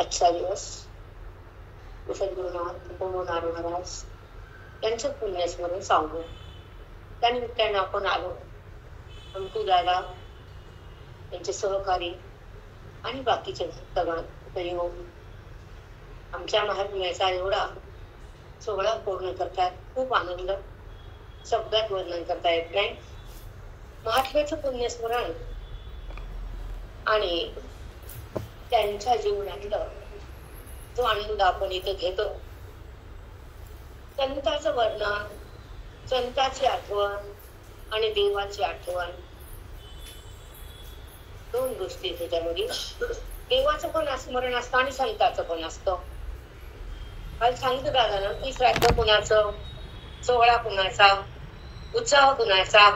आजचा दिवस सद्गुरुनाथ तुकोबनार महाराज यांचं पुण्यस्मरण सांगू. त्यानिमित्तानं आपण आलो. अंकु दादा, त्यांचे सहकारी आणि बाकीचे भक्तगण हरिओम आमच्या महात्म्याचा एवढा सोहळा पूर्ण करतात. खूप आनंद शब्दात वर्णन करता येत नाही. महात्म्याचं पुण्यस्मरण आणि त्यांच्या जीवनातलं जो आनंद आपण इथे घेतो, संतांचं वर्णन, संतांची आठवण आणि देवाची आठवण, दोन गोष्टी त्याच्यामध्ये. देवाचं पण स्मरण असतं आणि संतांचं पण असतं. काल सांगितलं दादानं की श्राद्ध कुणाचं, सोहळा कुणाचा, उत्साह कुणाचा,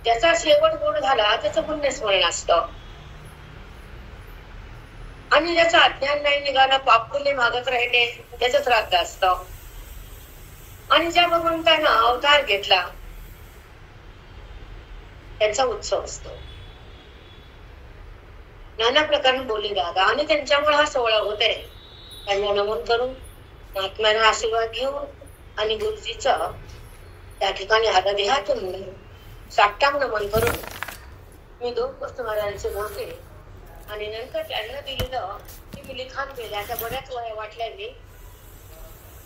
ज्याचा शेवट गोड झाला त्याचं पुण्यस्मरण असतं. आणि ज्याचं अज्ञान नाही निघालं, पापपुण्य मागत राहिले, त्याचं श्राद्ध असतं. आणि ज्या भगवंतानं अवतार घेतला त्यांचा उत्सव असतो. नाना प्रकारे बोलली दादा आणि त्यांच्यामुळे हा सोहळा होत आहे. त्यांना नमन करून महात्म्याला आशीर्वाद घेऊन आणि गुरुजीचा त्या ठिकाणी हातादेहातून साष्टांग नमन करून मी दोन वस्तू महाराजांचे बोलते आणि नंतर त्यांना दिलेलं की मी लिखाण केलं. आता बऱ्याच वया वाटल्याने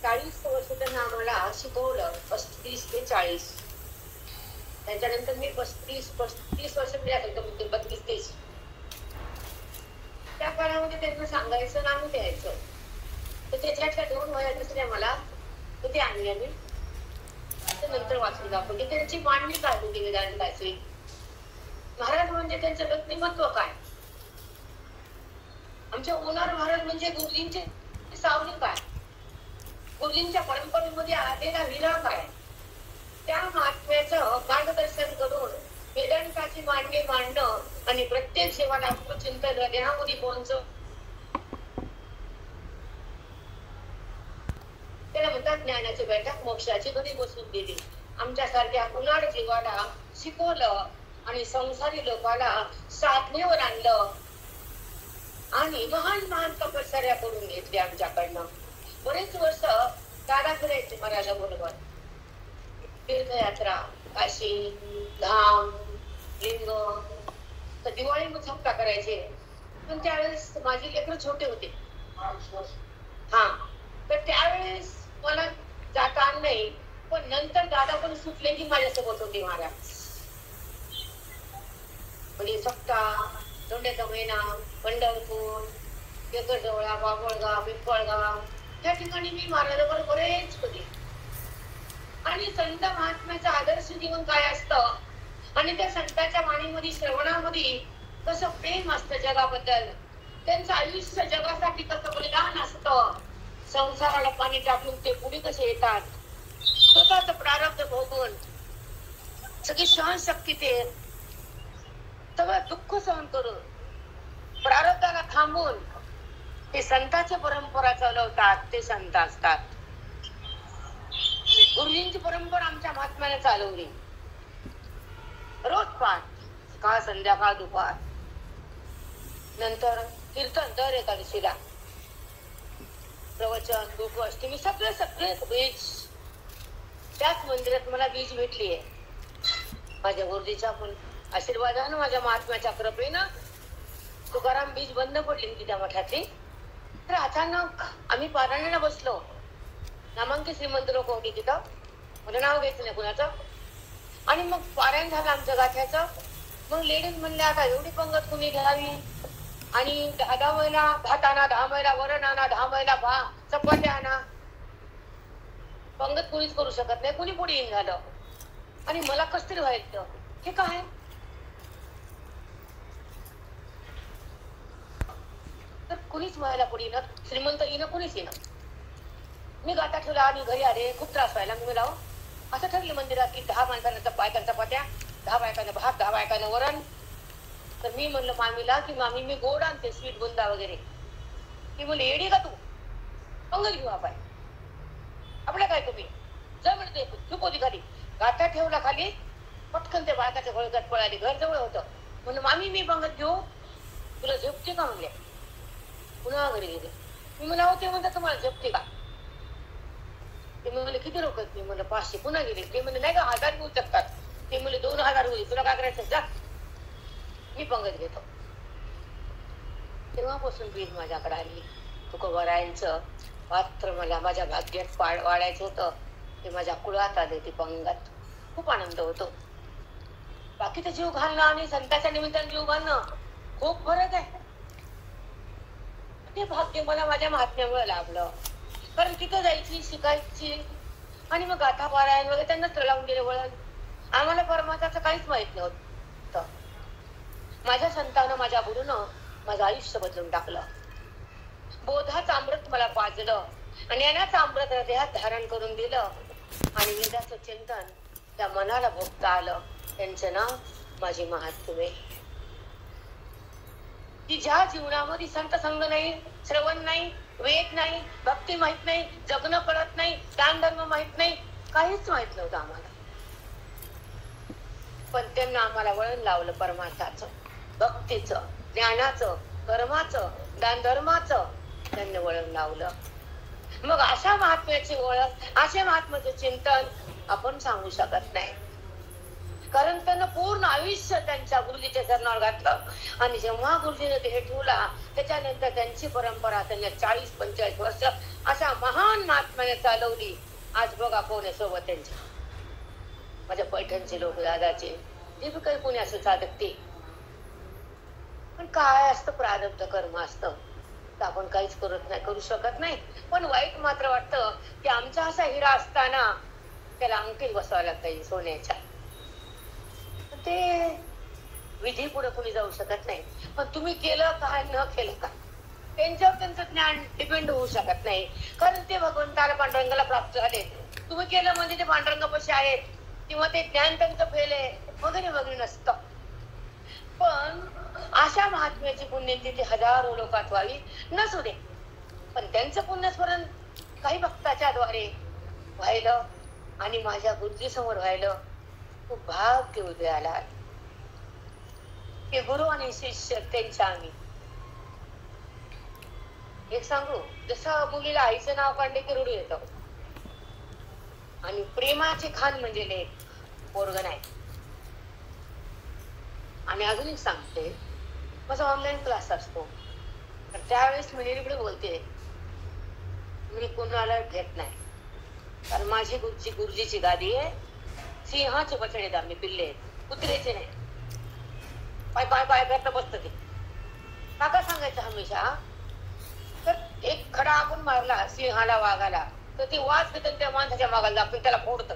40 वर्ष त्यांना आम्हाला शिकवलं, 35 ते 40. त्याच्यानंतर मी 35 वर्ष मिळालं, 32-33. त्या काळामध्ये त्यांना सांगायचं ना आम्ही द्यायचं. तर त्याच्यातल्या 2 वया दुसऱ्या मला तर ते आणले आम्ही नंतर वाचून दाखवली. त्यांची मांडणी काय होती वेदांताची, महाराज म्हणजे त्यांचं व्यक्तिमत्व काय, आमच्या ओनार महाराज म्हणजे गुरुजींचे सावली काय, गुरुजींच्या परंपरेमध्ये आलेला विरा काय, त्या महात्म्याचं मार्गदर्शन करून वेदांताची मांडणी मांडणं आणि प्रत्येक सेवाला चिंतन देहामध्ये पोहोचव, त्याला म्हणतात ज्ञानाची बैठक, मोक्षाची घरी बसून दिली. आमच्यासारख्या उन्हाळ जीवाला शिकवलं आणि संसारी लोकाला साधनेवर आणलं आणि महान महान तपश्चर्या करून घेतली आमच्याकडनं. बरेच वर्ष दादा फिरायचे महाराजाबरोबर, तीर्थयात्रा, काशी, धाम, लिंग. तर दिवाळी मुझप्पा करायचे. पण त्यावेळेस माझी लेकरं छोटे होते. तर त्यावेळेस मला जाता आलं नाही. पण नंतर दादा पण सुटले की माझ्यासोबत होते महाराज. म्हणजे सप्ताह, दोंड्याचा महिना, पंढरपूर, केकरजवळा, बाभळगाव, पिंपळगाव या ठिकाणी मी महाराजाबरोबर बरेच होते. आणि संत महात्म्याचं आदर्श जीवन काय असतं आणि त्या संतांच्या वाणीमध्ये, श्रवणामध्ये कसं प्रेम असतं जगाबद्दल, त्यांचं आयुष्य जगासाठी कसं बलिदान असतं, संसाराला पाणी टाकून ते पुढे कसे येतात, स्वतःच प्रारब्ध भोगून सगळी सहनशक्ती, ते सगळं दुःख सहन करून प्रारब्धाला थांबून ते संतांच्या परंपरा चालवतात. ते संत असतात. गुरुजींची परंपरा आमच्या महात्म्याने चालवली. रोज पाठ, सकाळ, संध्याकाळ, दुपार. नंतर कीर्तन दर एकादशीला, प्रवचन, गोकुष्टमी, सगळे बीज. त्याच मंदिरात मला बीज भेटलीये. माझ्या गुरुजीच्या पण आशीर्वादानं, माझ्या महात्म्याच्या कृपेनं तुकाराम बीज बंद पडली होती त्या मठातली. तर अचानक आम्ही पारायणाला बसलो. नामांकित श्रीमंत लोक होती तिथं, मला नाव घ्यायचं नाही कुणाचं. आणि मग पारायण झालं आमच्या गाठ्याचं. मग लेडीज म्हणले आता एवढी पंगत कुणी घ्यावी, आणि 10 महिला भात आणा, 10 महिला वरण आणा, 10 महिला चपात्या आणा. पंगत कुणीच करू शकत नाही, कुणी पुढे येईन झालं. आणि मला कसं तरी व्हायचं, हे काय तर कुणीच महिला पुढे येणं, श्रीमंत येणं, कुणीच येणं. मी गाता ठेवला आणि घरी आले. खूप त्रास व्हायला. मी मला असं ठरलं मंदिरात की 10 माणसांना बायकांचा चपात्या, 10 बायकांना भात, 10 बायकांना वरण. तर मी म्हणलं मामीला की मामी मी गोड आणते, स्वीट बुंदा वगैरे. ती म्हणली येडी का तू, पंगत घेऊ आपण, आपल्या काय तुम्ही जर म्हणते चूक होती. खाली गाता ठेवला, खाली पटकन ते बायकाच्या घोळक्यात पळाली. घर जवळ होतं. म्हणलं मामी मी पंगत घेऊ, तुला झोपते का म्हणले. पुन्हा घरी गेले. मी मला होते म्हणतात तुम्हाला जपते का? ते म्हणले किती लोक आहेत? मी म्हणलं 500. पुन्हा गेले. ते म्हणले नाही का 1000 घेऊ शकतात. ते म्हणले 2000 होईल. तुला काय करायचं? जा, मी पंगत घेतो. तेव्हापासून बीज माझ्याकडे आली. तुकोबारायांचं पात्र मला माझ्या भाग्यात वाढायचं होतं. ते माझ्या कुळात आले. ती पंगत खूप आनंद होतो. बाकीचं जीव घालणं आणि संतांच्या निमित्ताने जीव घालणं खूप फरक आहे. ते भाग्य मला माझ्या महात्म्यामुळे लाभलं. कारण तिथं जायची, शिकायची आणि मग गाथा पारायण वगैरे त्यांना लावून गेले वळण. आम्हाला परमार्थाचं काहीच माहित नव्हतं. माझ्या संतानं, माझ्या गुरुनं माझं आयुष्य बदलून टाकलं. बोधाचं अमृत मला पाजलं आणि यानाचं अमृत हृदयात धारण करून दिलं आणि वेदाचं चिंतन त्या मनाला भोगता आलं. त्यांचं नाव माझी महात्मे. की ज्या जीवनामध्ये संत संग नाही, श्रवण नाही, वेद नाही, भक्ती माहित नाही, जगणं कळत नाही, दान धर्म माहित नाही, काहीच माहित नव्हतं आम्हाला. पण त्यांना आम्हाला वळण लावलं परमार्थाचं, भक्तीचं, ज्ञानाचं, कर्माचं, दान धर्माचं त्यांनी वळण लावलं. मग अशा महात्म्याची ओळख, अशा महात्म्याचं चिंतन आपण सांगू शकत नाही. कारण त्यांना पूर्ण आयुष्य त्यांच्या गुरुजीच्या चरणावर घातलं आणि जेव्हा गुरुजीने देह ठेवला त्याच्यानंतर त्यांची परंपरा त्यांनी 40-45 वर्ष अशा महान महात्म्याने चालवली. आज बघा कोण आहे सोबत त्यांच्या, माझ्या पैठणचे लोक, दादाचे, जे बी काही कोणी असं साधकते. पण काय असतं, प्रारब्ध कर्म असतं, तर आपण काहीच करू शकत नाही. पण वाईट मात्र वाटतं की आमचा असा हिरा असताना त्याला अंगठी बसवायला लागते सोन्याच्या. ते विधी पुढे कोणी जाऊ शकत नाही. पण तुम्ही केलं काय न केलं का त्यांच्यावर त्यांचं ज्ञान डिपेंड होऊ शकत नाही. कारण ते भगवंताला पांडुरंगाला प्राप्त झाले. तुम्ही केलं म्हणजे ते पांडुरंगापाशी आहेत किंवा ते ज्ञान त्यांचं फेल आहे वगैरे वगैरे नसतं. पण अशा महात्म्याची पुण्यतिथी हजारो लोकात व्हावी, नसू दे, पण त्यांचं पुण्यस्मरण काही भक्ताच्या द्वारे व्हायलं आणि माझ्या गुरुजी समोर व्हायलं. खूप भाग्य उदयाला की गुरु आणि शिष्य त्यांच्या आम्ही. एक सांगू, जसं मुलीला आईचं नाव काढले की रडू येतं आणि प्रेमाची खान म्हणजे लेक पोरग नाही. आणि अजून एक सांगते, माझा ऑनलाईन क्लास असतो, तर त्यावेळेस मी निरीकडे बोलते, मी कोणाला घेत नाही. कारण माझी गुरुजीची गादी आहे. सिंहाचे बछडे आम्ही पिल्ले, कुत्र्याचे नाही. पाय पाय पाय करता बसत ते. काका सांगायचं हमेशा, तर एक खडा आपण मारला सिंहाला, वाघाला, तर ते वाज घेतात त्या माणसाच्या मागाला आपण त्याला फोडत.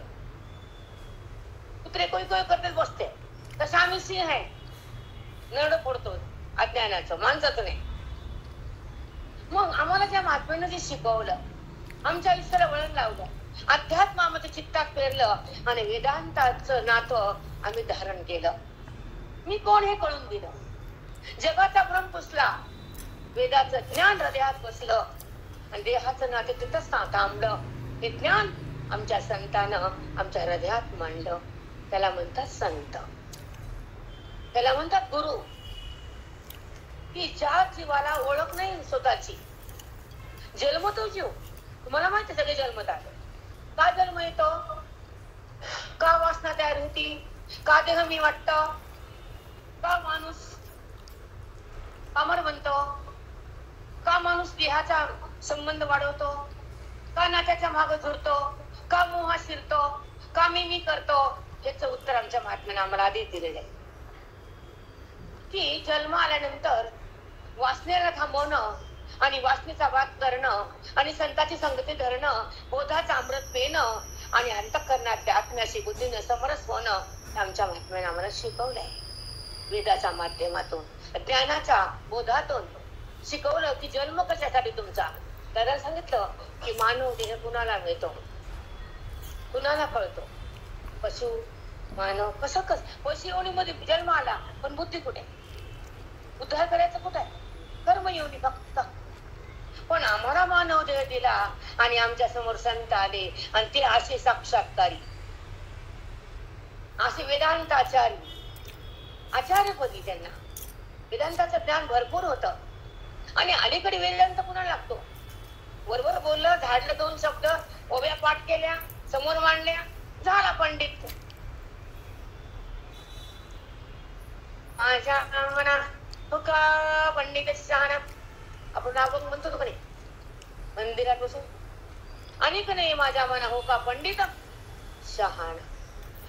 कुत्रे कोई कोई करतात बसते. तसं आम्ही सिंह आहे, नरड फोडतो अज्ञानाचं, माणसाचं नाही. मग आम्हाला त्या महात्म्यानं जे शिकवलं, आमच्या आयुष्याला वळण लावलं, अध्यात्मामध्ये चित्तात पेरलं आणि वेदांताचं नातं आम्ही धारण केलं. मी कोण हे कळून दिलं. जगाचा भ्रम पुसला, वेदाचं ज्ञान हृदयात बसलं आणि देहाचं नाते तिथंच थांबलं. हे ज्ञान आमच्या संतानं आमच्या हृदयात मांडलं. त्याला म्हणतात संत, त्याला म्हणतात गुरु. की ज्या जीवाला ओळख नाही स्वतःची, जन्मतो जीव, तुम्हाला माहिती सगळे जन्मतात. का जन्म येतो, का वासना तयार होती, का देह मी वाटत, का माणूस अमर बनतो, का माणूस देहाचा संबंध वाढवतो, का नात्याच्या मागे झुरतो, का मोहा शिरतो, का मी करतो. याचं उत्तर आमच्या महात्म्याने आम्हाला आधी दिलेलं आहे. की जन्म आल्यानंतर वासनेला थांबवणं आणि वासनेचा वाद करणं आणि संताची संगती धरणं, बोधाचं अमृत पेणं आणि अंतःकरणातल्या आत्म्याशी बुद्धीने समरस होणं आमच्या महात्म्याने आम्हाला शिकवलंय. वेदाच्या माध्यमातून, ज्ञानाच्या बोधातून शिकवलं की जन्म कशासाठी तुमचा. त्याला सांगितलं की मानव देह कुणाला मिळतो, कुणाला कळतो. पशु मानव कसं पशु योनीमध्ये जन्म आला, पण बुद्धी कुठे, उद्धार करायचं कुठे, कर्म योनी फक्त. पण आम्हाला मानव देह दिला आणि आमच्या समोर संत आले आणि ते असे साक्षात्कारी, असे वेदांत आचार्यपदी त्यांना वेदांताचं ज्ञान भरपूर होतं आणि अलीकडे वेदांत कुणाला लागतो? बरोबर बोललं, झाडलं, 2 शब्द ओव्या पाठ केल्या, समोर मांडल्या, झाला पंडित. माझ्या मना का पंडिताची शहाणा आपण म्हणतो तो कधी मंदिरात बसून, अनेक नाही माझ्या मना हो का पंडित शहाणा.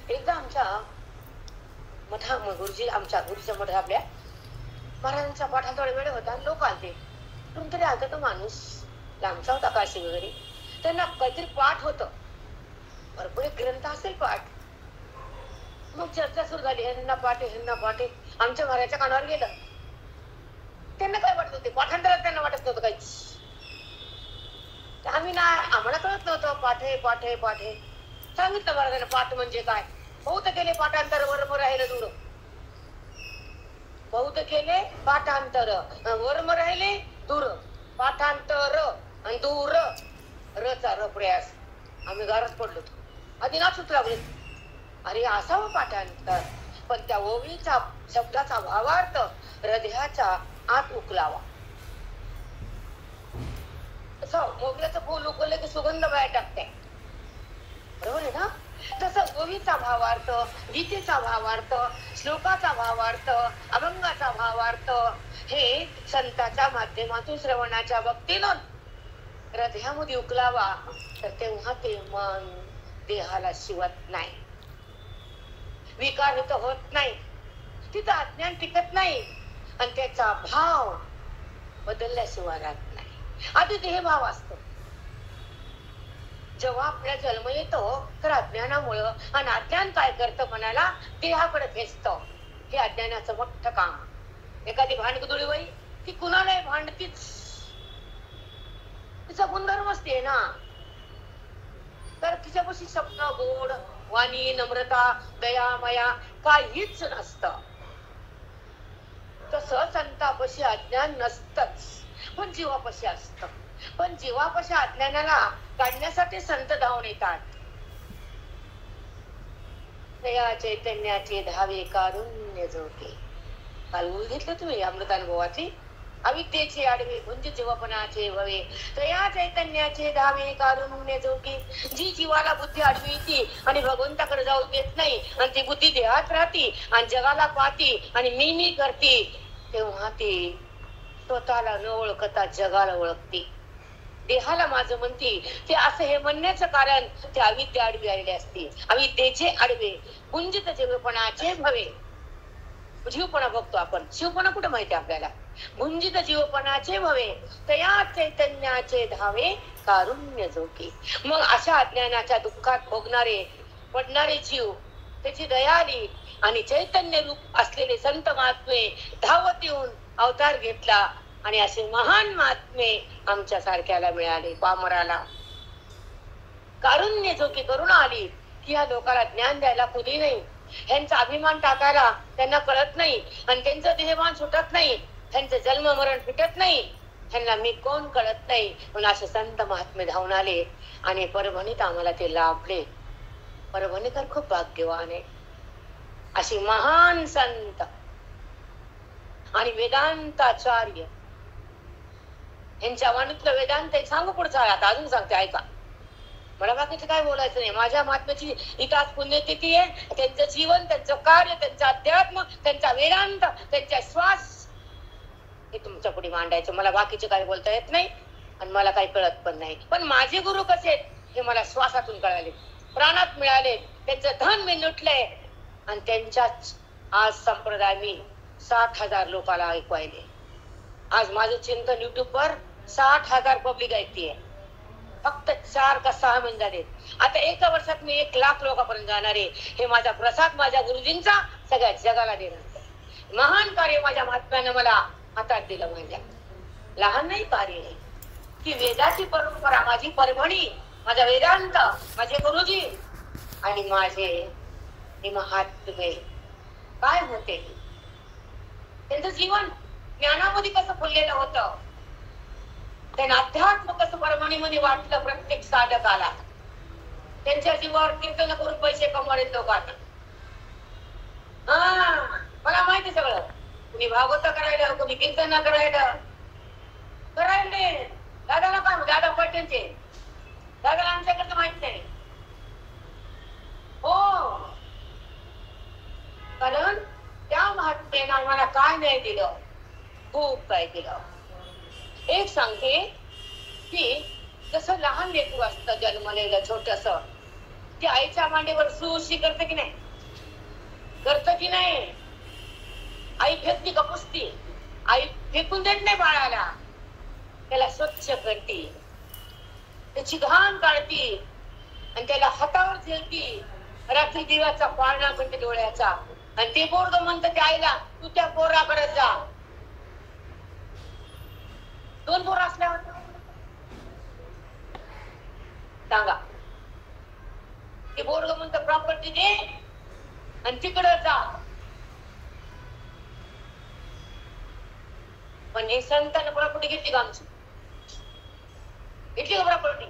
एकदा आमच्या मठा गुरुजी, आमच्या गुरुच्या मठ आपल्या महाराजांच्या पाठात थोडा वेळ होता, लोक आलते. कोणतरी आलता, तो माणूस लांबचा होता, काशी वगैरे. त्यांना काहीतरी पाठ होत, भरपूर ग्रंथ असेल पाठ. मग चर्चा सुरू झाली, ह्यांना पाठ ह्यांना पाठ. आमच्या घराच्या कानावर गेलं. त्यांना काय वाटत होते, पाठांतरात त्यांना वाटत नव्हतं काहीच. आम्ही ना, आम्हाला कळत नव्हतं पाठ आहे पाठ आहे पाठ आहे. सांगितलं महाराजांना पाठ म्हणजे काय. बहुत केले पाठांतर, वर्म राहिले दूर. बहुत केले पाठांतर, वर्म राहिले दूर. पाठांतर आणि दूर, रचा र प्रयास. आम्ही गारच पडलो होतो. आधी नाचूच लागले. अरे असावं पाठांतर, पण त्या ओवीचा शब्दाचा भावार्थ हृदयाच्या आत उकलावा. असं मोगऱ्याचं फूल उकललं की सुगंध बाहेर टाकते, बरोबर आहे ना? तसं ओवीचा भावार्थ, गीतेचा भावार्थ, श्लोकाचा भावार्थ, अभंगाचा भावार्थ हे संतांच्या माध्यमातून श्रवणाच्या भक्तीनं हृदयामध्ये उकलावा, तर तेव्हा ते मन देहाला शिवत नाही, विकार होत नाही, तिथं अज्ञान टिकत नाही आणि त्याचा भाव बदलल्याशिवाय राहत नाही. आधी देहभाव असतो. जेव्हा आपला जन्म येतो तर अज्ञानामुळं, आणि अज्ञान काय करतं मनाला, देहाकडे खेचतं. हे अज्ञानाचं मोठं काम. एखादी भांडकुदळी बाई ती कुणालाही भांडतीच, तिचा गुणधर्म असते ना. तर तिच्यापाशी शब्द, गोड वाणी, नम्रता, दया, माया काहीच नसतं. तसं संतापाशी अज्ञान नसतच, पण जीवापाशी असतं. पण जीवापाशी अज्ञानाला काढण्यासाठी संत धावून येतात. दया चैतन्याचे धावे कारुण्य झोके. काल घेतलं तुम्ही अमृतानुभवाची. अविद्येचे आडवे गुंज जीवपणाचे भवे, दया चैतन्याचे धावे कारुण्य झोके. जी जीवाला बुद्धी आडवी येते आणि भगवंताकडे जाऊ देत नाही, आणि ती बुद्धी देहात राहती आणि जगाला पाहती आणि मी करते, तेव्हा ती स्वतःला न ओळखता जगाला ओळखते. देहाला माझं म्हणते ते असं हे म्हणण्याचं कारण ते अविद्या आडवी आलेले असते. अविद्येचे आडवे गुंजित जीवपणाचे भवे. जीवपणा बघतो आपण, शिवपणा कुठं माहिती आपल्याला. गुंजित जीवपणाचे भवे, तया चैतन्याचे धावे कारुण्य झोके. मग अशा अज्ञानाच्या दुःखात भोगणारे पडणारे जीव, त्याची दया आली आणि चैतन्य रूप असलेले संत महात्मे धावत येऊन अवतार घेतला, आणि असे महान महात्मे आमच्या सारख्याला मिळाले. पामराला कारुण्य झोके करुणा आली की या लोकांना ज्ञान द्यायला कुणी नाही, ह्यांचा अभिमान टाकायला त्यांना कळत नाही, आणि त्यांचं देहभान सुटत नाही, त्यांचं जन्म मरण फिटत नाही, ह्यांना मी कोण कळत नाही. म्हणून असे संत महात्मे धावून आले आणि परभणीत आम्हाला ते लाभले. परभणीकर खूप भाग्यवान आहे. अशी महान संत आणि वेदांताचार्य यांच्या वाणीतलं वेदांत सांगू पुढचा. आता अजून सांगते, ऐका. मला बाकीचं काय बोलायचं नाही. माझ्या महात्म्याची इथं आज पुण्यतिथी आहे. त्यांचं जीवन, त्यांचं कार्य, त्यांचं अध्यात्म, त्यांचा वेदांत, त्यांचा श्वास हे तुमच्या पुढे मांडायचं. मला बाकीचे काय बोलता येत नाही आणि मला काही कळत पण नाही. पण माझे गुरु कसे आहेत हे मला श्वासातून कळाले, प्राणात मिळाले. त्यांचं धन मी लुटलंय आणि त्यांच्याच आज संप्रदाय मी 60,000 लोकांना ऐकवायले. आज माझं चिंतन युट्यूबवर 60,000 पब्लिक ऐकतीये. फक्त 4 का 6 महिने झाले. आता एका वर्षात मी 1,00,000 लोकांपर्यंत जाणार आहे. हे माझा प्रसाद माझ्या गुरुजींचा सगळ्या जगाला देणार. महान कार्य माझ्या महात्म्यानं मला हातात दिलं. माझ्या लहान नाही कार्य आहे की वेदाची परंपरा, माझी परभणी, माझा वेदांत, माझे गुरुजी आणि माझे महात्मे काय होते. त्यांचं जीवन ज्ञानामध्ये कसं फुललेलं होतं, त्यांना अध्यात्म कसं परभणीमध्ये वाटलं प्रत्येक साधकाला. त्यांच्या जीवावर कीर्तन करून पैसे कमवले लोकांना. मला माहिती सगळं. कुणी भागवत करायला, कुणी कीर्तन करायला. करायले दादाला काय दादा पटेलचे दादाला आमच्याकडे माहित नाही हो कारण त्या महात्म्याने आम्हाला काय नाही दिलं खूप काय दिलं. एक सांगते की जसं लहान लेकरू असतं जन्मलेलं छोटस ते आईच्या मांडीवर सुशी करते की नाही करत की नाही. आई फेकती का पुसती आई फेकून देत नाही बाळाला त्याला स्वच्छ करते त्याची घाण काढती आणि त्याला हातावर झेलती रात्री दिव्याचा पाळणा करते डोळ्याचा आणि ते पोरग म्हणतं त्या आईला तू त्या पोराकडे जा. दोन पोरं असल्यावर सांगा ते पोरग म्हणतं प्रॉपर्टी दे आणि तिकडे जा. पण हे संतांना प्रॉपर्टी घेतली का आमची घेतली का प्रॉपर्टी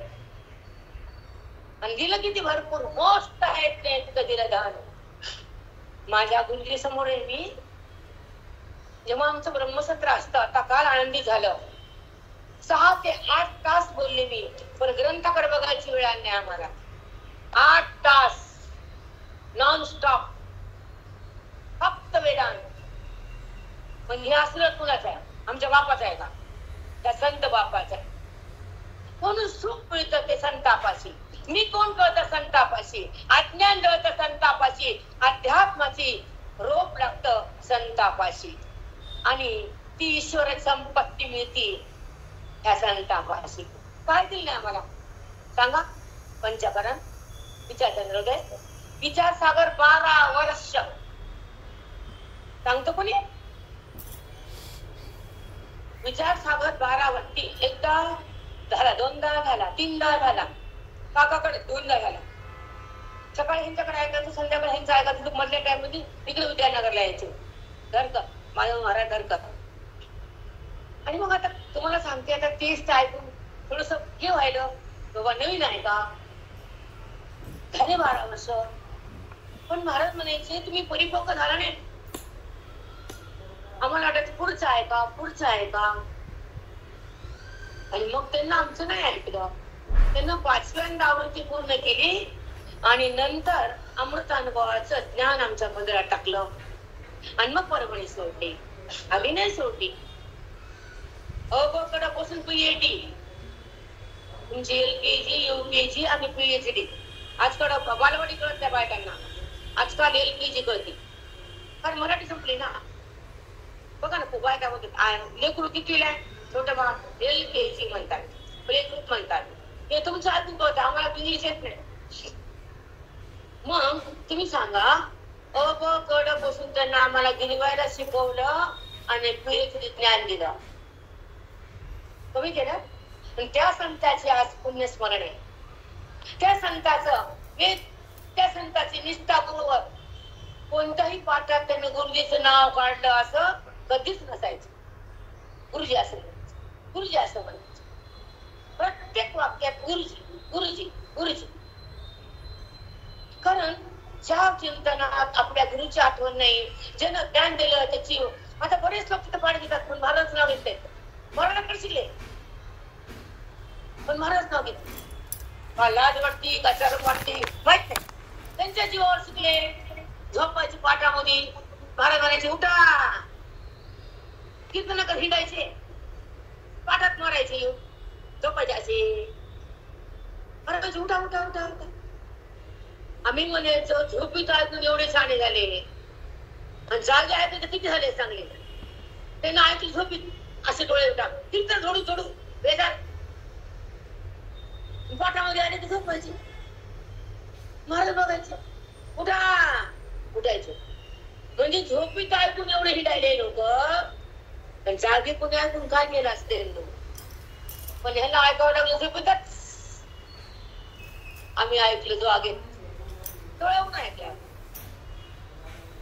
आणि दिलं किती भरपूर मोस्ट आहेत दिलं दान. माझ्या गुरुजी समोर आहे मी जेव्हा आमचं ब्रह्मसत्र असतं आता काल आनंदी झालं 6 ते 8 तास बोलले मी पण ग्रंथाकडे बघायची वेळ आली नाही आम्हाला. 8 तास नॉन स्टॉप फक्त वेदांत. पण हे असलं कुणाचं आहे आमच्या बापाचं आहे का त्या संत बापाचं आहे. म्हणून सुख मिळतं ते संतापाशी. मी कोण कळतं संतापाशी अज्ञान कळतं संतापाशी अध्यात्माची रोप लागतं संतापाशी आणि ती ईश्वर संपत्ती मिळती ह्या संतापाशी. काय दिलं नाही आम्हाला सांगा पंचकरण विचार हृदय विचार सागर 12 वर्ष सांगतो कोणी विचार सागर 12 वर्षी एकदा झाला 2दा झाला 3दा झाला काकाकडे 2दा झाला. सकाळी ह्यांच्याकडे ऐकायचं संध्याकाळी ह्यांचं ऐकायचं तू मधल्या टाइम मध्ये इकडे विद्यानगरला यायचे धरकर माझ्या महाराज धरकर. आणि मग आता तुम्हाला सांगते आता तेच ऐकून थोडस हे व्हायलं बाबा नवीन आहे का झाले 12 वर्ष पण महाराज म्हणायचे तुम्ही परिपक्व झाला नाही. आम्हाला वाटायचं पुढचं आहे का पुढचं आहे का आणि मग त्यांना आमचं नाही ऐकलं. त्यांना 5व्यांदा आवृत्ती पूर्ण केली आणि नंतर अमृतानुभवाचं ज्ञान आमच्या पदरात टाकलं आणि मग परभणी सोडली अभिनय सोडली. अबकडापासून पीएचडी तुमची LKG UKG आणि PhD आजकाल बालवाडी कळत त्या बायकांना आजकाल LKG कळते कारण मराठी संपली ना. बघा ना खूप बायका बोलतात लेकरू कितीला छोटं बाळ LKG म्हणतात प्ले ग्रुप म्हणतात. हे तुमचं ऐकून कळतं आम्हाला इंग्लिश येत नाही. मग तुम्ही सांगा अबकडापासून त्यांना आम्हाला गिरवायला शिकवलं आणि PhD ज्ञान दिलं कमी केलं. त्या संताची आज पुण्यस्मरण आहे. त्या संताचं त्या संताची निष्ठा गुरुवर कोणत्याही पाठात त्यांनी गुरुजीचं नाव काढलं असं कधीच नसायचं. गुरुजी असं म्हणायचं गुरुजी असं म्हणायचं प्रत्येक वाक्यात गुरुजी गुरुजी गुरुजी. कारण ज्या चिंतनात आपल्या गुरुची आठवण नाही ज्यानं ज्ञान दिलं त्याची आता बरेच लोक तिथं पाणी घेतात पण महाराज नाव घेत नाहीत. महाराजांकडे शिकले पण महाराज नाव घेत लाज वाटती का शरम वाटती माहित नाही. त्यांच्या जीवावर शिकले झोपायची पाठामध्ये महाराज म्हणायचे उठा कीर्तनाकडे हिंडायचे पाठात मारायचे झोपायचे असे महाराज उठा उठा उठा उठा. आम्ही म्हणायचो झोपीत ऐकून एवढे छान झाले आणि जागे ऐकले तर किती झाले चांगले. त्यांना ऐकली झोपीत असे डोळे उठा कीर्तन झोडू झोडू बेजार पाठामध्ये आले तर झोपायचे महाराज बघायचे उठा उठायचे. म्हणजे झोपीत ऐकून एवढे हिंडायले लोक पण जागे कोणी ऐकून काय केलं असते पण ह्याला ऐकावं लागलं झोपीतच. आम्ही ऐकलं जो आगे डोळ्याहून ऐकल्या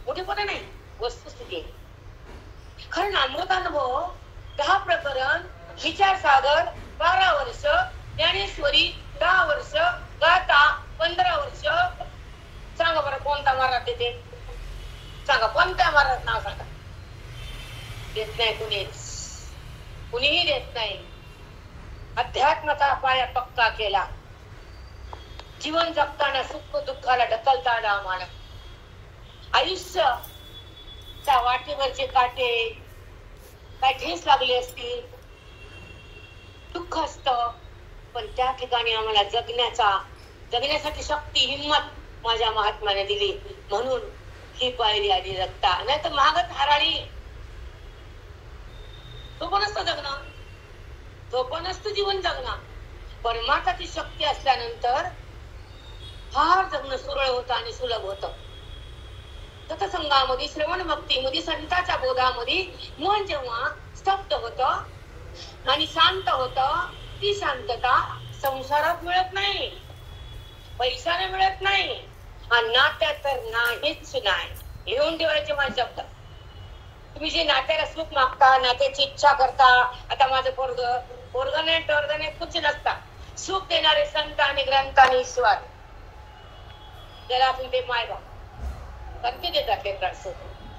मोठेपणा नाही वस्तुस्थिती. कारण अमृतानुभव 10 प्रकरण विचार सागर 12 वर्ष ज्ञानेश्वरी 10 वर्ष गाथा 15 वर्ष. सांगा बरं कोणता महाराज देते सांगा कोणत्या महाराज नाव सांगा. देत नाही कुणीच कुणीही देत नाही. अध्यात्माचा पाया पक्का केला. जीवन जगताना सुख दुःखाला ढकलता आला आम्हाला. आयुष्याच्या वाटेवरचे काटे काय ठेस लागले असतील, दुःख असतं, पण त्या ठिकाणी आम्हाला जगण्यासाठी शक्ती हिंमत माझ्या महात्म्याने दिली. म्हणून ही पायरी आली जगता. नाही तर मागत हराळी सोपं नसतं जगणं, सोपं नसतं जीवन जगणं. परमात्माची शक्ती असल्यानंतर फार जगणं सुरळ होतं आणि सुलभ होतं. सत्संगामध्ये, श्रवण भक्तीमध्ये, संतांच्या बोधामध्ये मन जेव्हा स्तब्ध होतं आणि शांत होतं, ती शांतता संसारात मिळत नाही, पैशाने मिळत नाही, आणि नात्यात तर नाहीच नाही. येऊन ठेवायचे माझे शब्द. तुम्ही जे नात्याला सुख मागता, नात्याची इच्छा करता, आता माझं पोरग नाही टोरग नाही कुछ नसता. सुख देणारे संत आणि ग्रंथ आणि ईश्वर, त्याला आपण ते मायबाप करते देतात ते सुख.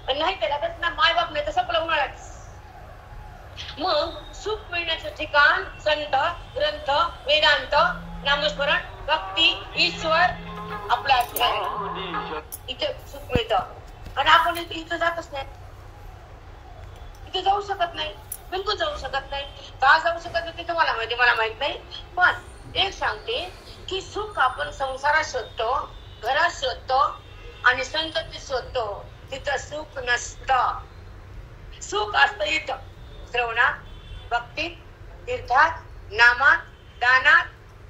नाही त्याला तर मायबाप नाही तसं उन्हाळ्यात. मग सुख मिळण्याचं ठिकाण संत, ग्रंथ, वेदांत, नामस्मरण, भक्ती, ईश्वर, आपला अध्याय, इथे सुख मिळतं. आणि आपण इथं जातच नाही, इथे जाऊ शकत नाही, बिलकुल जाऊ शकत नाही. का जाऊ शकत नाही ते तुम्हाला माहिती, मला माहित नाही. पण एक सांगते की सुख आपण संसारात शोधतो, घरात शोधतो आणि संततीत शोधतो, तिथं सुख नसतं. सुख असतं इथं श्रवणात, भक्तीत, तीर्थात, नामात, दानात,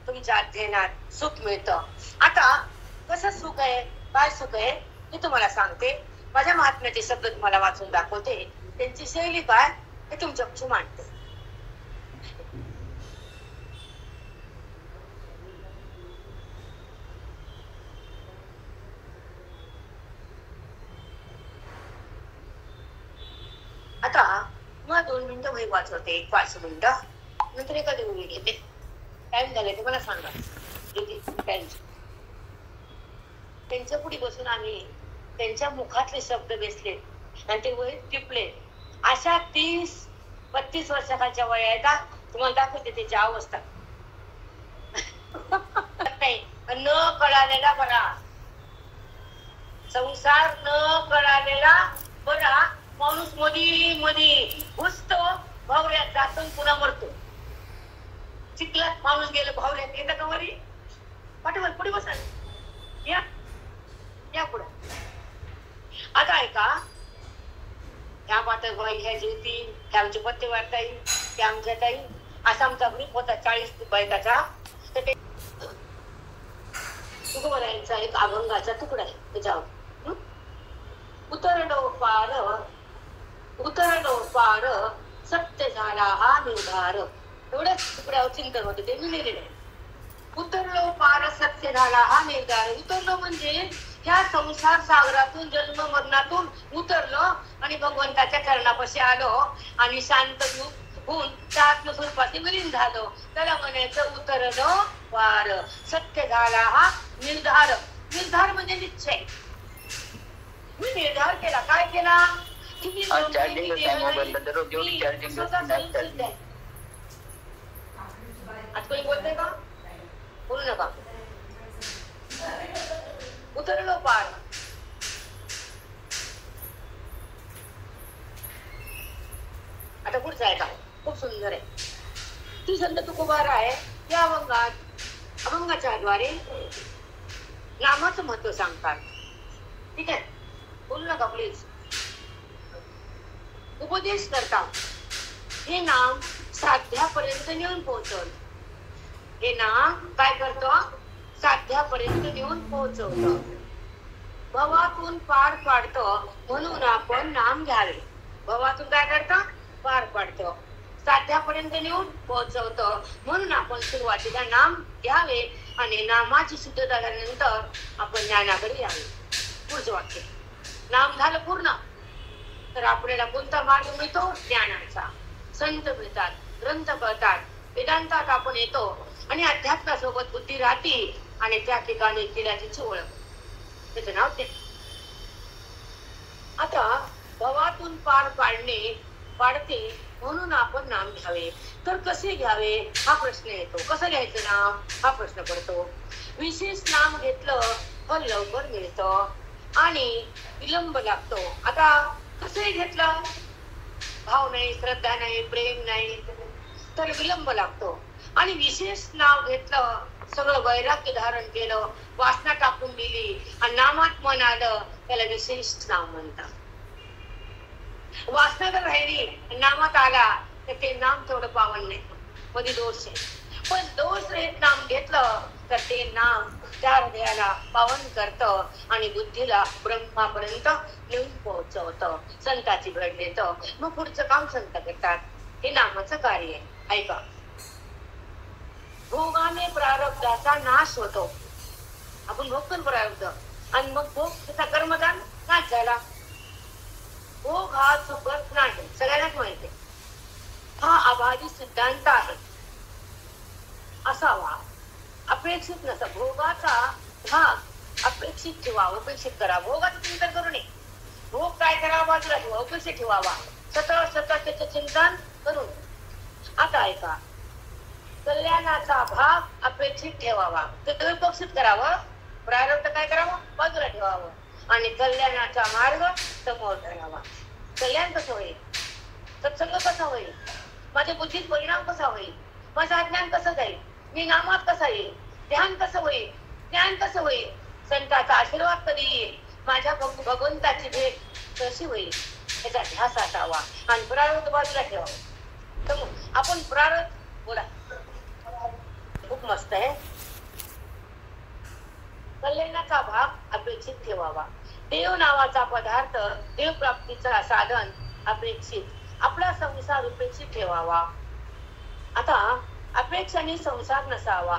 तुमच्या अध्ययनात सुख मिळतं. आता कसं सुख आहे, काय सुख आहे हे तुम्हाला सांगते. माझ्या महात्म्याचे शब्द तुम्हाला वाचून दाखवते. त्यांची शैली काय हे तुमच्यापाशी मांडते. आता मग 2 मिनिटं वही वाचवते, 5 मिनिटं नंतर एखादी वही घेते. टाइम झाले ते मला सांगा. त्यांच्या पुढे बसून आम्ही त्यांच्या मुखातले शब्द बेसले आणि ते वहीत टिपले. अशा 30-32 वर्षाखालच्या वया आहेत. तुम्हाला दाखवते त्याची अवस्था. न कळालेला बरा, संसार न कळालेला बरा. माणूस मधी घुसतो, भावऱ्यात जातो, पुन्हा मरतो. चिखलात माणूस गेलो, भावऱ्यात येतं का वरी? पाठीवर पुढे बसा, या पुढे. आता ऐका, ह्या पाठक बाई, ह्या ज्योती, ह्या आमचे पत्ते वाटताई, त्या आमच्या ताई, असा आमचा ग्रुप होता 40 बायकाचा. तर ते तुकोबरायांचा एक अभंगाचा तुकडा आहे त्याच्यावर. उतरलो पार सत्य झाला हा निर्धार. एवढ्याच तुकड्यावर चिंतन होते, ते मी लिहिलेले. उतरलो पार सत्य झाला हा निर्धार. उतरलो म्हणजे ह्या संसार सागरातून, जन्म मरणातून उतरलो आणि भगवंताच्या चरणापाशी आलो आणि शांत होऊन त्या आत्मस्वरूपाशी विलीन झालो. त्याला म्हणायचं उतरलो पार सत्य झाला हा निर्धार. निर्धार म्हणजे निश्चय. मी निर्धार केला. काय केला? आज कोणी बोलतंय का? बोलू नका. उतरलो पार. आता पुढचं आहे का? खूप सुंदर आहे. ती संत तुकोबारा आहे. या अभंगाच्या द्वारे नामाचं महत्व सांगतात. ठीक आहे, बोलू नका प्लीज. उपदेश करतात. हे नाम साध्यापर्यंत नेऊन पोहोचवत. हे नाम काय करतो? साध्यापर्यंत नेऊन पोहोचवतो. भवातून पार पाडतो, म्हणून आपण नाम घ्यावे. भवातून काय करतो? पार पाडतो. साध्यापर्यंत नेऊन पोहोचवतो, म्हणून आपण सुरुवातीला नाम घ्यावे आणि नामाची शुद्धता झाल्यानंतर आपण ज्ञानाकडे यावे. पुढचं वाक्य. नाम झालं पूर्ण तर आपल्याला कोणता मार्ग मिळतो? ज्ञानाचा. संत मिळतात, ग्रंथ कळतात, वेदांतात आपण येतो आणि अध्यात्मासोबत बुद्धी राहते आणि त्या ठिकाणी केल्या तिची ओळख. त्याचं नाव ते. आता भवातून पार पाडते म्हणून आपण नाम घ्यावे. तर कसे घ्यावे हा प्रश्न येतो. कसं घ्यायचं नाम हा प्रश्न पडतो. विशेष नाम घेतलं फल लवकर मिळतं आणि विलंब लागतो. आता कसंही घेतलं, भाव नाही, श्रद्धा नाही, प्रेम नाही, तर विलंब लागतो. आणि विशेष नाव घेतलं, सगळं वैराग्य धारण केलं, वासना टाकून दिली आणि नामात मन आलं, त्याला विशेष नाम म्हणतात. वासना जर राहिली नामात आला तर ते नाम तेवढं पावन नाही, मध्ये दोष आहे. पण दोष रहित नाम घेतलं तर ते नाम त्या हृदयाला पावन करतं आणि बुद्धीला ब्रह्मापर्यंत नेऊन पोहोचवतं, संताची भेट देतं. मग पुढचं काम संत करतात. हे नामाचं कार्य आहे. ऐका, भोगाने प्रारब्धाचा नाश होतो. आपण भोगतो प्रारब्ध आणि मग भोग त्याचा कर्मदान नाश झाला. भोग हा चुकत नाही, सगळ्यांनाच माहिती आहे. हा अबाधित सिद्धांत आहे. असावा, अपेक्षित नसा. भोगाचा भाग अपेक्षित ठेवावा, अपेक्षित करा. भोगाचं चिंतन करू नये. भोग काय करावा बाजूला ठेवा, अपेक्षित ठेवावा, सतत त्याचं चिंतन करून. आता ऐका, कल्याणाचा भाग अपेक्षित ठेवावा, तर अपेक्षित करावं. प्रारब्ध काय करावं, बाजूला ठेवावं आणि कल्याणाचा मार्ग समोर धरावा. कल्याण कसं होईल, सत्संग कसा होईल, माझ्या बुद्धीत परिणाम कसा होईल, माझं अज्ञान कसं जाईल, मी नामात कसा येईल, ध्यान कसं होईल, ज्ञान कसं होईल, संतांचा आशीर्वाद कधी येईल, माझ्या भगवंताची भेट कशी होईल, याचा ध्यास असावा आणि प्रारब्ध बाजूला ठेवावं. तर आपण प्रारब्ध बोला, खूप मस्त आहे. कल्याणाचा भाग अपेक्षित ठेवावा. देव नावाचा पदार्थ, देव प्राप्तीचा साधन अपेक्षित. आपला संसार अपेक्षित ठेवावा. आता अपेक्षाने संसार नसावा,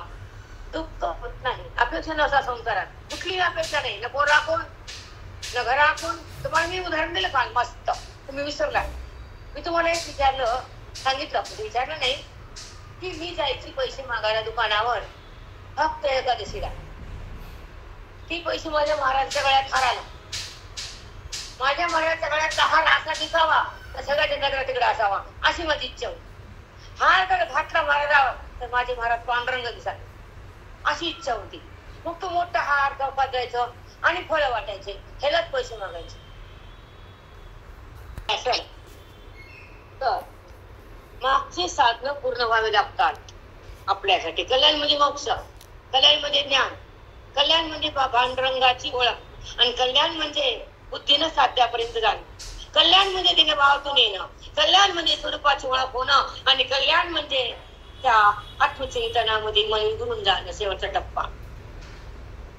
दुःख होत नाही. अपेक्षा नसा संसारात, कुठलीही अपेक्षा नाही. न पोर राखून न घर राखून. तुम्हाला मी उदाहरण दिलं काल मस्त, तुम्ही विसरला. मी तुम्हाला एक विचारलं, सांगितलं, विचारलं नाही की मी जायची पैसे मागायला दुकानावर फक्त एकादशीला. ती पैसे माझ्या महाराजच्या गळ्यात हार आला. माझ्या महाराजच्या गळ्यात हार असा दिसावा तर सगळ्याच्या नजरा तिकडे असावा, अशी माझी इच्छा होती. हार जर घातला महाराजावर तर माझे महाराज पांडुरंग दिसावे, अशी इच्छा होती. मग तो मोठा हार चौकात जायचं आणि फळं वाटायचे, ह्यालाच पैसे मागायचे. तर मागची साधनं पूर्ण व्हावी लागतात आपल्यासाठी. कल्याण म्हणजे मोक्ष, कल्याण म्हणजे ज्ञान, कल्याण म्हणजे पांडुरंगाची ओळख आणि कल्याण म्हणजे बुद्धीनं साध्यापर्यंत जाणं. कल्याण म्हणजे तिने भावातून येणं, कल्याण म्हणजे स्वरूपाची ओळख होणं आणि कल्याण म्हणजे त्या आत्मचिंतनामध्ये मन गुरून जाणं, शेवटचा टप्पा.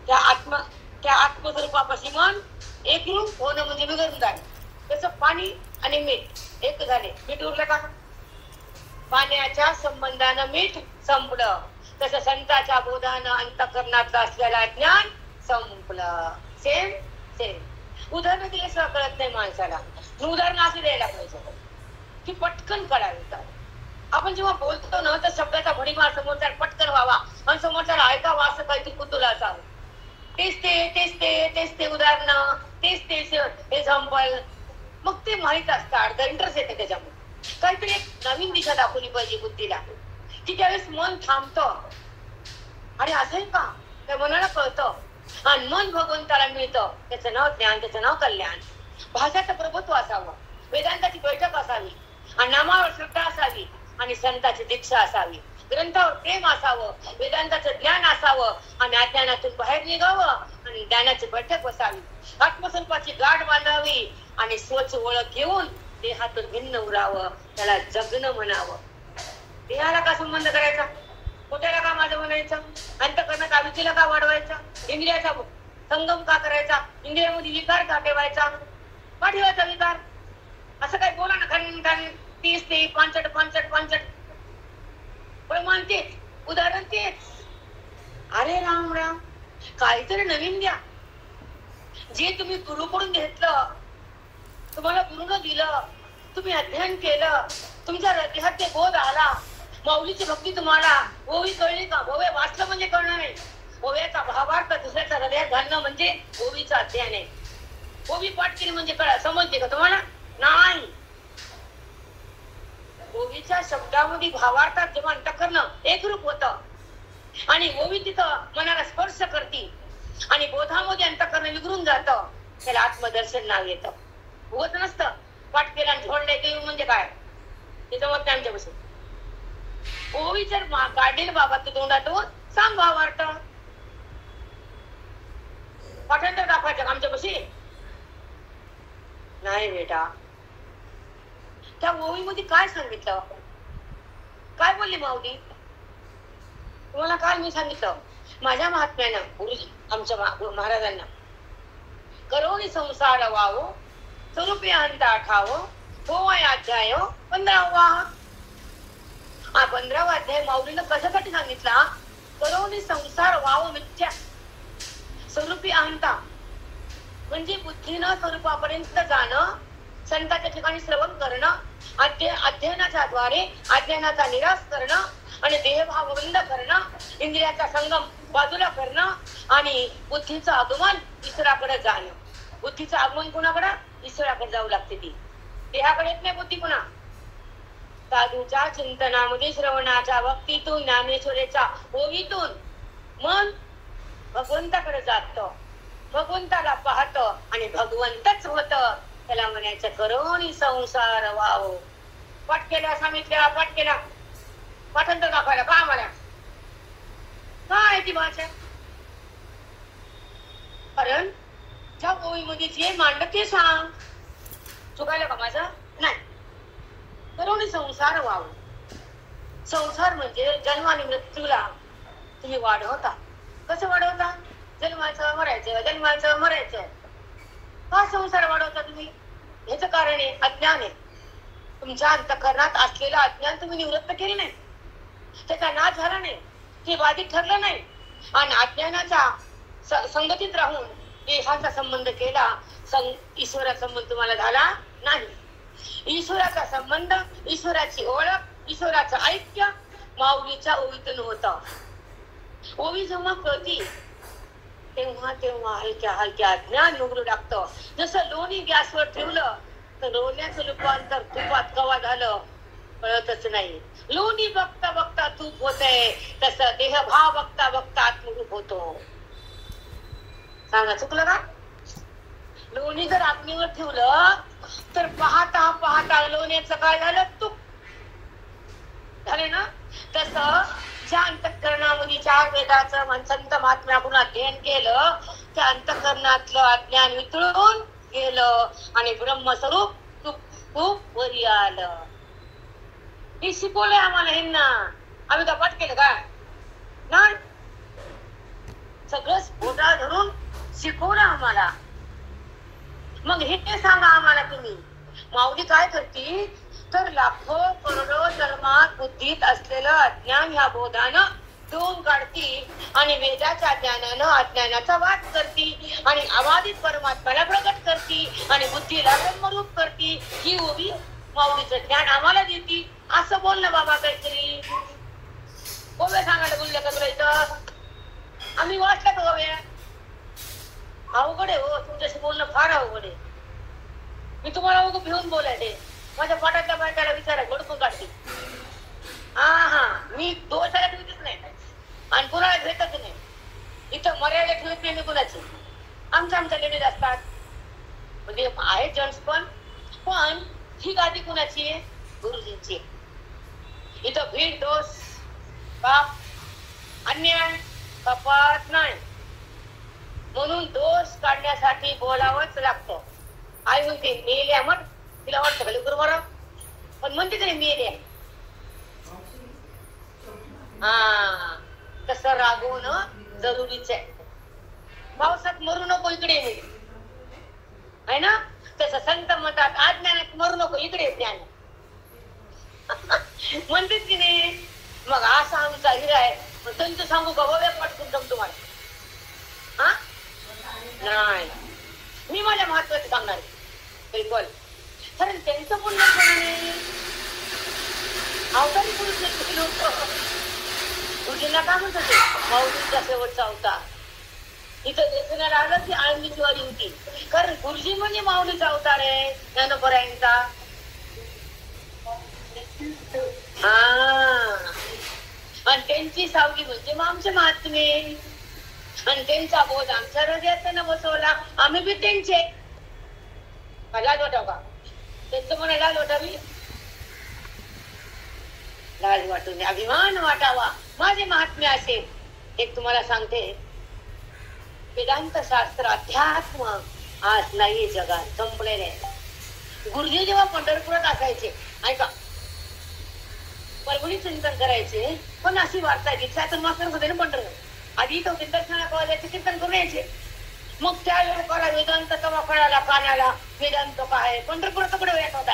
त्या आत्मस्वरूपापाशी मन एकरूप होणं म्हणजे विघरून जाणं. जसं पाणी आणि मीठ एक झाले, मीठ उरलं का, पाण्याच्या संबंधानं मीठ संपलं, तसं संताच्या बोधानं अंतःकरणात असलेला ज्ञान संपलं. Same same. उदाहरण दिल्याशिवाय कळत नाही माणसाला. उदाहरण असे द्यायला पाहिजे की पटकन कळावे. आपण जेव्हा बोलतो ना तर शब्दाचा भडीमार समोरचा पटकन व्हावा आणि समोरच्याला ऐकावा असं काहीतरी कुतूहल असावं. तेच ते उदाहरण, तेच एक्झाम्पल, मग ते माहित असतं. अर्धा इंटरेस्ट येते त्याच्यामुळे. काहीतरी एक नवीन दिशा दाखवली पाहिजे बुद्धीला, की त्यावेळेस मन थांबतं आणि असंही का त्या मनाला कळतं आणि मन भगवंताला मिळतं. त्याचं नाव ज्ञान, त्याचं नाव कल्याण. भाषाचं प्रभुत्व असावं, वेदांताची बैठक असावी आणि नामावर श्रद्धा असावी आणि संताची दीक्षा असावी, ग्रंथावर प्रेम असावं, वेदांताचं ज्ञान असावं आणि अज्ञानातून बाहेर निघावं आणि ज्ञानाची बैठक बसावी, आत्मस्वरूपाची गाठ बांधावी आणि स्वच्छ ओळख घेऊन देहातून भिन्न उरावं, त्याला जगणं म्हणावं. देहाला का संबंध करायचा, पोटाला का माझं म्हणायचं, अंतःकरणात अभिरुचीला का वाढवायचा, इंद्रियाचा संगम का करायचा, इंद्रियामध्ये विकार का ठेवायचा, का ठेवायचा विकार, असं काय बोला ना. कारण तीस ते पांचट प्रमाण तेच, उदाहरण तेच. अरे राम राम, काहीतरी नवीन द्या. जे तुम्ही गुरुकडून घेतलं, तुम्हाला गुरुनं दिलं, तुम्ही अध्ययन केलं, तुमच्या हृदयात ते बोध आला, माऊलीची भक्ती तुम्हाला ओवी कळली का, ओवे वाचलं म्हणजे कळणार नाही. ओव्याचा भावार्थ दुसऱ्याच्या हृदयात घालणं म्हणजे ओवीचं अध्ययन आहे. ओवी पाठ केली म्हणजे समजते का तुम्हाला? नाही. ओवीच्या शब्दामध्ये भावार्थात जेव्हा अंतःकरण एकरूप होतं आणि ओवी तिथं मनाला स्पर्श करते आणि बोधामध्ये अंतःकरण विघरून जातं, त्याला आत्मदर्शन नाव येतं. उगत नसतं पाठ केला आणि झोडले ते म्हणजे काय ते जमत नाही आमच्यापासून. ओवी जर काढेल बाबा तू तोंडातून सांग भावार्थ, पाठांतर दाखवायचं आमच्यापाशी नाही बेटा. त्या ओवीमध्ये काय सांगितलं, काय बोलली माऊली तुम्हाला? काल मी सांगितलं माझ्या महात्म्यानं, गुरुजी आमच्या महाराजांना, करोनी संसार वावो स्वरूपी अंता ठावो होय अध्याय 15वा. हा 15वा अध्याय माऊलीनं कशासाठी सांगितला? करोनी संसार वावो मिथ्या स्वरूपी अहंता, म्हणजे बुद्धीनं स्वरूपापर्यंत जाणं, संतांच्या ठिकाणी श्रवण करणं, अध्ययनाच्या द्वारे अज्ञानाचा निराश करणं आणि देहभाव बंद करणं, इंद्रियाचा संगम बाजूला करणं आणि बुद्धीचं आगमन ईश्वराकडे जाणं. बुद्धीचं आगमन कोणाकडे? ईश्वराकडे जाऊ लागते. ती देहाकडे येत नाही बुद्धी पुन्हा. साधूच्या चिंतनामध्ये, श्रवणाच्या भक्तीतून, ज्ञानेश्वरीच्या ओवीतून मन भगवंताकडे जात, भगवंताला पाहत आणि भगवंतच होत. त्याला म्हणायचं करोनी संसार वावो. पाठ केला सांगितलेला, पाठ केला, पाठांतर दाखवायला का आम्हाला? काय ती भाषा? कारण ज्या ओवीमध्ये जे मांडत ते सांग. चुकायला का माझं? नाही. करोनी संसार वावो. संसार म्हणजे जन्म आणि मृत्यूला तुम्ही वाढवता. कसं वाढवता? जन्माचं मरायचं, जन्माचं मरायचं. का संसार वाढवता तुम्ही? ह्याचं कारण आहे अज्ञान आहे. तुमच्या अंतःकरणात असलेलं अज्ञान तुम्ही निवृत्त केले नाही, त्याचा नाश झाला नाही, ते बाधित ठरलं नाही आणि अज्ञानाच्या संगतीत राहून देहाचा संबंध केला. ईश्वराचा संबंध तुम्हाला झाला नाही. ईश्वराचा संबंध, ईश्वराची ओळख, ईश्वराचं ऐक्य माऊलीच्या ओवीतून होतं. ओवी जेव्हा कळती तेव्हा तेव्हा हलक्या हलक्या अज्ञान उघडू लागतं. जसं लोणी गॅसवर ठेवलं तर लोण्याचं रूपांतर तुपात कवा झालं कळतच नाही. लोणी बघता बघता तूप होतंय, तसं देहभाव बघता बघता आत्मरूप होतो. सांगा चुकलं का? लोणी जर अग्नीवर ठेवलं तर पाहता पाहता लोण्याचं काय झालं? तूप झाले ना. तसं ज्या अंतःकरणामध्ये चार वेदाचं संत महात्म्याकडून अध्ययन केलं, त्या अंतःकरणातलं अज्ञान वितळून गेलं आणि ब्रह्मस्वरूप तूप वरी आलं. हे शिकवलंय आम्हाला ह्यांना. आम्ही कपाट केलं का? नाही, सगळं स्फोटा धरून शिकवलं आम्हाला. मग हे सांगा आम्हाला तुम्ही, माऊली काय करती तर लाखो करोडो जन्मात बुद्धीत असलेलं अज्ञान ह्या बोधानं धुवून काढती आणि वेदाच्या ज्ञानानं अज्ञानाचा वाद करती आणि अबाधित परमात्म्याला प्रगट करती आणि बुद्धीला ब्रह्मरूप करती. ही ओवी माऊलीचं ज्ञान आम्हाला देती. असं बोल ना बाबा काहीतरी. गोव्या सांगायला बोलले का तुला इथं? आम्ही वाचलं का गोव्या? अवघड आहे हो, तुमच्याशी बोलणं फार अवघड आहे. मी तुम्हाला उगं भिवून बोलायचे, माझ्या पोटातल्या बायकाला विचारा घडकून काढते. हा मी दोषाला ठेवतच नाही आणि कुणाला भेटत नाही. इथं मर्यादा ठेवत नाही मी कुणाची. आमच्या लेडीज असतात म्हणजे आहे जेंट्स पण ही गादी कुणाची आहे? गुरुजींची. इथं भीड, दोष, पाप, अन्याय कपात नाही. म्हणून दोष काढण्यासाठी बोलावंच लागतं. आई म्हणते मेल्या म्हण, तिला वाटतं खाली बरोबर पण म्हणते तरी मेल्या. हा तसं रागवणं जरुरीच आहे. पावसात मरू नको इकडे आहे ना, तसं संत म्हणतात अज्ञानात मरू नको इकडे ज्ञान म्हणते की नाही. मग असा आमचा हिरा आहे. त्यांचं सांगू का बाबा पाठवून तुम्हाला? हा नाही, मी माझ्या महत्वाचं सांगणार बिलकुल. कारण त्यांचं पुण्यपणाने अवतारी पुरुष लोक गुरुजींना काय म्हणत होते? माऊलीचा शेवटचा अवतार. इथं देशनाला आलं की आळंदीची वारी होती. कारण गुरुजी म्हणजे माऊलीचा अवतार आहे ज्ञानोबरायांचा. हा, आणि त्यांची सावली म्हणजे मग आमचे महात्मे, आणि त्यांचा बोध आमच्या हृदयात न बसवला, आम्ही बी त्यांचे. लाज वाटाव का? त्यांचं म्हणा लाज वाटावी? लाज वाटू नये, अभिमान वाटावा. माझे महात्मे असेल. एक तुम्हाला सांगते, वेदांत शास्त्र अध्यात्म आज नाही जगात, संपलेले. गुरुजी जेव्हा पंढरपुरात असायचे, ऐका, परभणी चिंतन करायचे, पण अशी वार्ता दीक्षातून मास्तर होते ना पंढरपूर. आधी तो दर्शना कळायचे, कीर्तन करून यायचे. मग त्या लोकांना वेदांत तेव्हा कळाला कानाला, वेदांत काय पंढरपुरात कडे येत होता?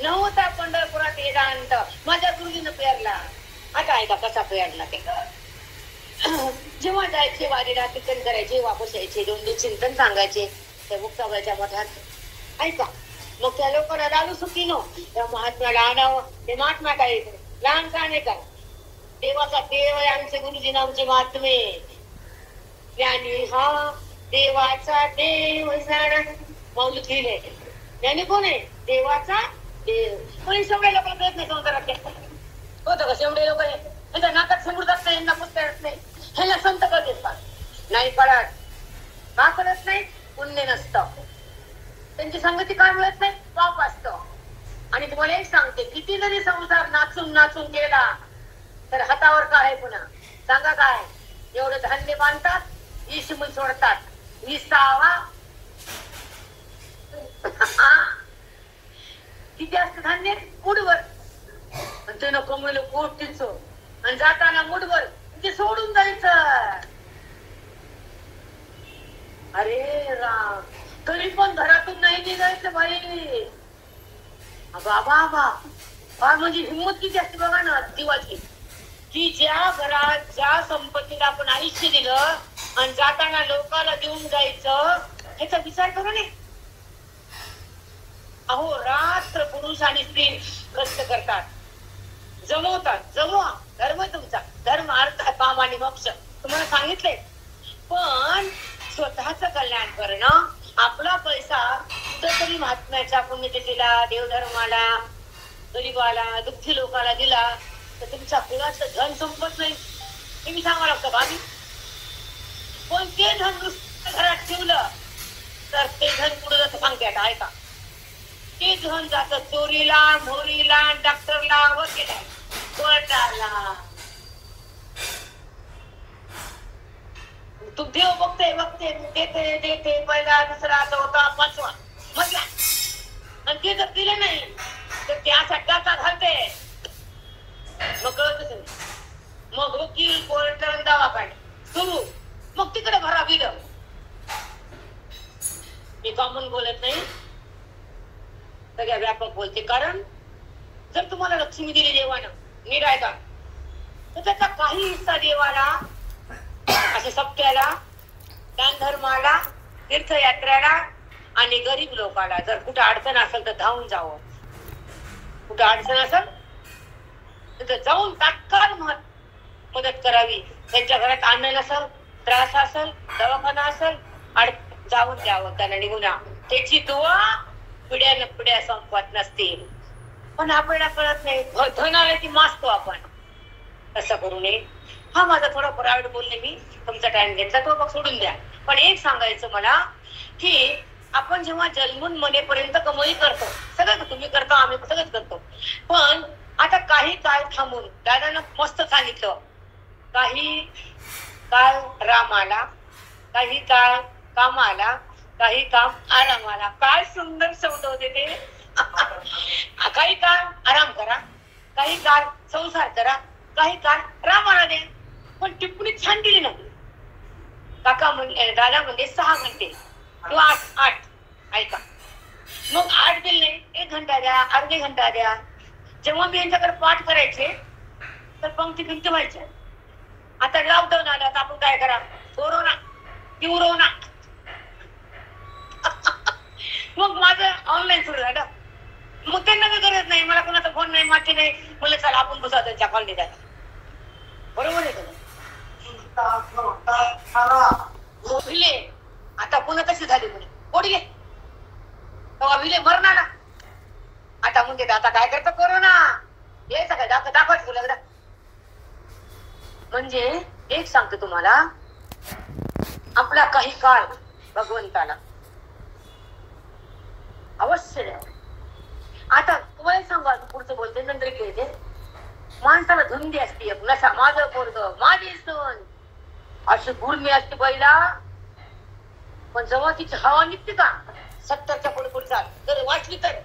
नव्हता पंढरपुरात वेदांत. माझ्या गुरुजीनं पेरला. आता ऐका कसा पेरला ते. जेव्हा जायचे वारीला, कीर्तन करायचे, वापस यायचे, 2 दिवस चिंतन सांगायचे त्या मुक्ताबाईच्या मठात. ऐका, मग त्या लोकांना लालू सुखी नो, त्या महात्म्याला आणावं. ते महात्मा काय लहान का नाही का? देवाचा देव आहे आमचे गुरुजी, आमचे महात्मे. ज्ञानी हा देवाचा देव जाणा, मौलिक लिहिले. ज्ञानी कोण आहे? देवाचा देव. पण शेवढे लोक कळत नाही संसारात. होतं का शेवढे लोक? यांच्या नाकात समोर जात नाही, यांना पुस्तक येत नाही, ह्याला संत कळत येतात नाही. कळत का? कळत नाही, पुण्य नसतं. त्यांची संगती काय मिळत नाही, पाप असतं. आणि तुम्हाला एक सांगते, किती जरी संसार नाचून नाचून केला तर हातावर काय आहे पुन्हा? सांगा काय? एवढं धान्य बांधतात, विषमून सोडतात. विसावा किती असतं धान्य? मुठभर. आणि ते नको म्हणलं कोटीच, आणि जाताना मुठभर ते सोडून जायचं. अरे राम, तरी पण घरातून नाही निघायचं बाई. बाबा म्हणजे हिंमत किती असते बघा ना जीवाची, की ज्या घरात ज्या संपत्तीला आपण आयुष्य दिलं आणि जाताना लोकांना देऊन जायचं, ह्याचा विचार करू नये. अहो रात्र पुरुष आणि स्त्री कष्ट करतात, जमवतात. जमवा, धर्म तुमचा, धर्म अर्थ काम आणि मोक्ष तुम्हाला सांगितलंय. पण स्वतःच कल्याण करणं, आपला पैसा कुठेतरी महात्म्याच्या पुण्यतिथीला, देवधर्माला, गरीबाला, दुःखी लोकांना दिला तर तुमच्या कुणाचं धन संपत नाही. हे मी सांगावं लागतं भाभी. पण ते धन नुसतं घरात ठेवलं तर ते धन पुढे जातं. सांगते आता ऐका, ते धन जातं चोरीला, मोरीला, डॉक्टरला, वकिला, कोर्टाला. तू देव बघते देते पहिला, दुसरा, चौथा, 5वा म्हटला, आणि ते जर दिलं नाही तर त्या टाका घालते. मग कळतच नाही. मग वकील, कोर्ट, दवाखाने सुरू. मग तिकडे भरा बिल. मी कॉमन बोलत नाही, सगळ्या व्यापक बोलते. कारण जर तुम्हाला लक्ष्मी दिली देवानं, नीट ऐका, तर त्याचा काही हिस्सा देवाला, असे सप्त्याला, दान धर्माला, तीर्थयात्रेला आणि गरीब लोकांना. जर कुठं अडचण असेल तर धावून जावं. कुठं अडचण असेल तर जाऊन तात्काळ मदत करावी. त्यांच्या घरात अन्न नसेल, त्रास असेल, दवाखाना असेल, जाऊन द्यावं त्यांना निघून. त्याची दुआ पिढ्यान पिढ्या संपत नसतील. पण आपल्याला कळत नाही, धन आले की मासतो आपण. तसं करू नये. हा माझा थोडा प्रायव्हेट बोलले मी, तुमचा टाइम घेतला तो मग सोडून द्या. पण एक सांगायचं मला, की आपण जेव्हा जन्मून मनेपर्यंत कमाई करतो, सगळं तुम्ही करता, आम्ही सगळंच करतो. पण आता काही काळ थांबून, दादानं मस्त सांगितलं, काही काळ रामाला, काही काळ कामाला, काही काम आरामाला. काय सुंदर शब्द होते ते. काही काळ आराम करा, काही काळ संसार करा, काही काळ रामाला द्या. पण टिप्पणी छान दिली ना काका म्हणले, दादा म्हणले 6 घंटे किंवा 8. ऐका, मग 8 दिले नाही, 1 घंटा द्या, अर्धे घंटा द्या. जेव्हा मी यांच्याकडे पाठ करायचे तर पंक्ती भिंती व्हायच्या. आता लॉकडाऊन आलं तर आपण काय करा, कोरोना किवरोना. मग माझं ऑनलाईन सुरू झालं. मग त्यांना काही गरज नाही, मला कोणाचा फोन नाही, माती नाही. म्हणलं चला आपण बसा त्यांच्या कॉलनी द्या. बरोबर आहे का? आता पुन्हा कशी झाली म्हणे ओढले तेव्हा विले मरणाला. आता म्हणते आता काय करतो कोरोना यायचा काय दाखवायचं तुला. म्हणजे एक सांगतो तुम्हाला, आपला काही काळ भगवंताला अवश्य द्या. आता तुम्हाला सांगा, पुढचं बोलते नंतर घेते. माणसाला धुंदी असते एक नशा, माझं पोरग माझी सून अशी गुरमी असते पहिला, पण जेव्हा तिची हवा निघते का 70च्या पुढे चाल जर वाटली तर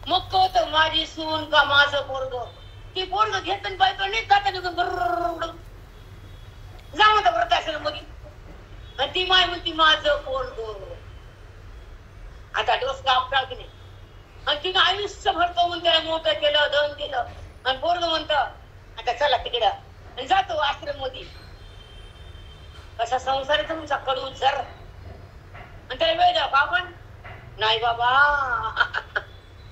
मग कळत माझी सून का माझं पोरग. ती पोरग घेत बायको नाही जाता निघून जा म्हणता व्रत असेल मध्ये, ती माय म्हणती माझं पोरग. आता डोस आपला की नाही, आणि तिनं आयुष्यभर कमवून त्याला मोठं केलं, धन दिलं, आणि पोरग म्हणत आता चला तिकडं आणि जातो आश्रम मध्ये. कसा संसार आहे तुमचा कडू जर, आणि त्याला वेळ द्या आपण नाही बाबा.